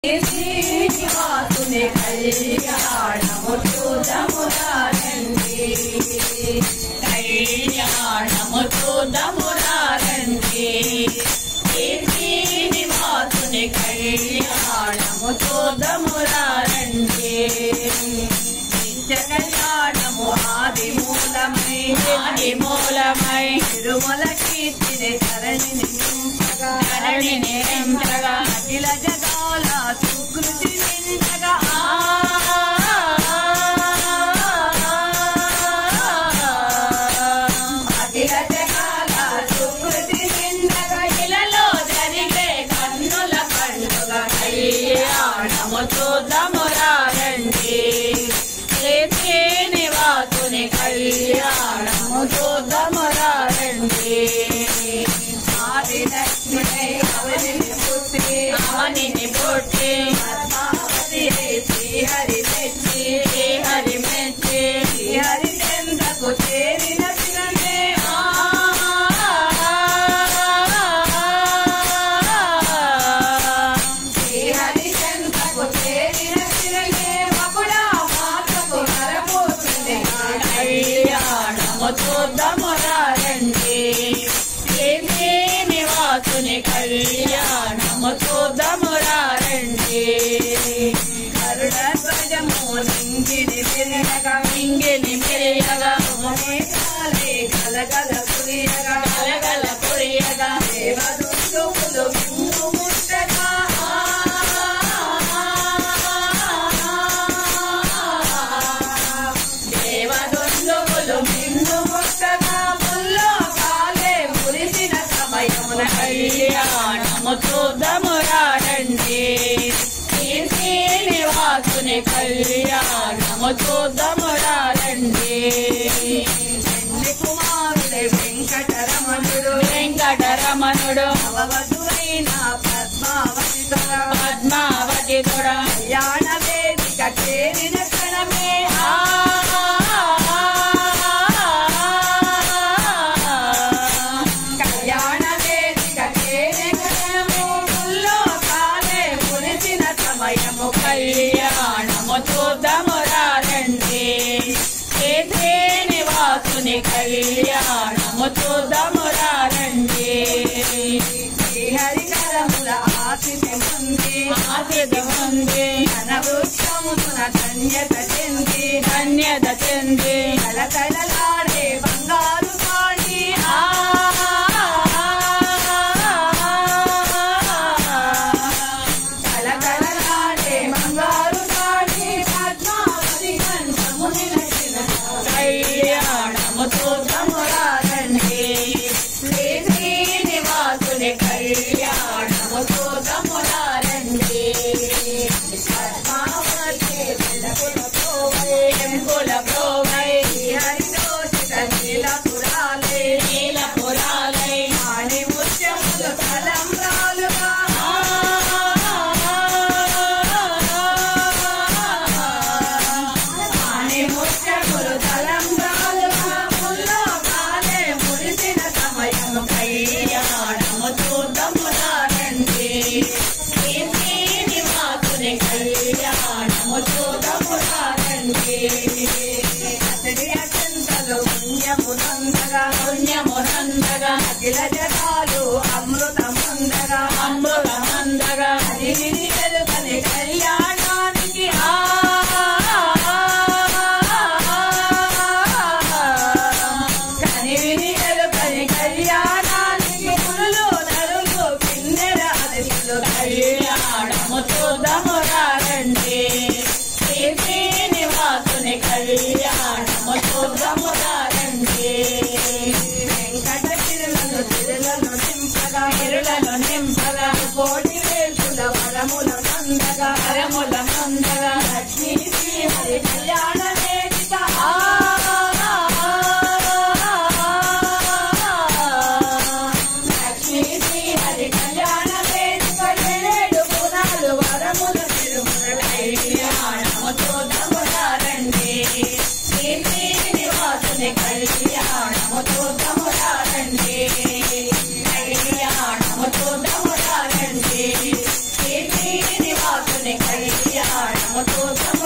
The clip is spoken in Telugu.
శ్రీనివాసుని కళ్యాణము చూడమురారండి, కళ్యాణము చూడమురారండి. శ్రీనివాసుని కళ్యాణము చూడమురారండి. నిత్య కళ్యాణము ఆదిమూలమై ఆదిమూలమై తిరుమల కీర్తిని ధరణిని నింపగా అఖిల జగాల సుకృతి నిండగా అఖిల జగాల సుకృతి నిండగా ఇలలో జరిగే కన్నుల పండుగ కళ్యాణము చూడమురారండి. శ్రీనివాసుని కళ్యాణము చూడమురారండి. అవనిని పుట్టి పద్మావతి శ్రీహరి మెచ్చి శ్రీహరి మెచ్చి శ్రీహరి చంద్రకు చేరిన పిల్లనే శ్రీహరి చంద్రకు చేరిన పిల్లనే మకుడా మాతకు నరపోతుంది కళ్యాణము చూడమురారండి. శ్రీనివాసుని కళ్యాణము చూడమురారండి. గరుడ ధ్వజము నింగిని మెరియగా మింగిని మెరియగా మేఘాలే గలగల పురియగా గలగల పురియగా దేవదూతులు మింగు ముట్టగా దేవదూతులు మింగు ముట్టగా ముల్లో కాలే మురిసిన సమయమున కళ్యాణము చూడమురారండి. శ్రీనివాసుని కళ్యాణము చూడమురారండి. చెల్లి కుమారుడే వెంకటరమణుడు వెంకటరమణుడు అవవధువైన పద్మావతి పద్మావతి కళ్యాణ వేదిక చేరిన క్షణమే కళ్యాణ వేదిక చేరిన క్షణము ముల్లో కాలే మురిసిన సమయము కళ్యాణము చూడమురారండి. శ్రీనివాసుని కళ్యాణము చూడమురారండి. శ్రీహరి కరముల ఆశితి ఉంది ధన వృక్షమున ధన్యత చెంది కలకలలాడే బంగారు కాడి కలకలలాడే బంగారు కాడి పద్మావతి కంఠము నిలచిన కళ్యాణము చూడమురారండి. శ్రీనివాసుని కళ్యాణము చూడమురారండి. పద్మావతి ఎంపుల ప్రోగై హరిదోషిత నీలపురాలై ఆని ముత్యములు తలంబ్రాలుగా ఆని ముత్యములు తలంబ్రాలుగా ముల్లో కాలే మురిసిన సమయము కళ్యాణము చూడమురారండి. శ్రీనివాసుని కళ్యాణము చూడమురారండి. అతడి అత్యంతలు పుణ్యమునందగా అఖిల జగాలు అమృతమందగా అది వెలుగని కళ్యాణానికి కనివిని వెలుగని కళ్యాణానికి పురులు నరులు కిన్నెర అదిలు కళ్యాణము చూడమురారండి. శ్రీనివాసుని కళ్యాణము చూడమురారండి. వెంకట తిరులను నింపగా కోటి వేల్పుల వరముల మందగా లక్ష్మీ శ్రీహరి కళ్యాణ వేదిక లక్ష్మీ శ్రీహరి కళ్యాణ వేదిక 7 గుణాలు వరముల తిరుమల కళ్యాణము చూడమురారండి. శ్రీనివాసుని కళ్యాణము చూడమురారండి. కళ్యాణము చూడమురారండి. శ్రీనివాసుని సంతోషం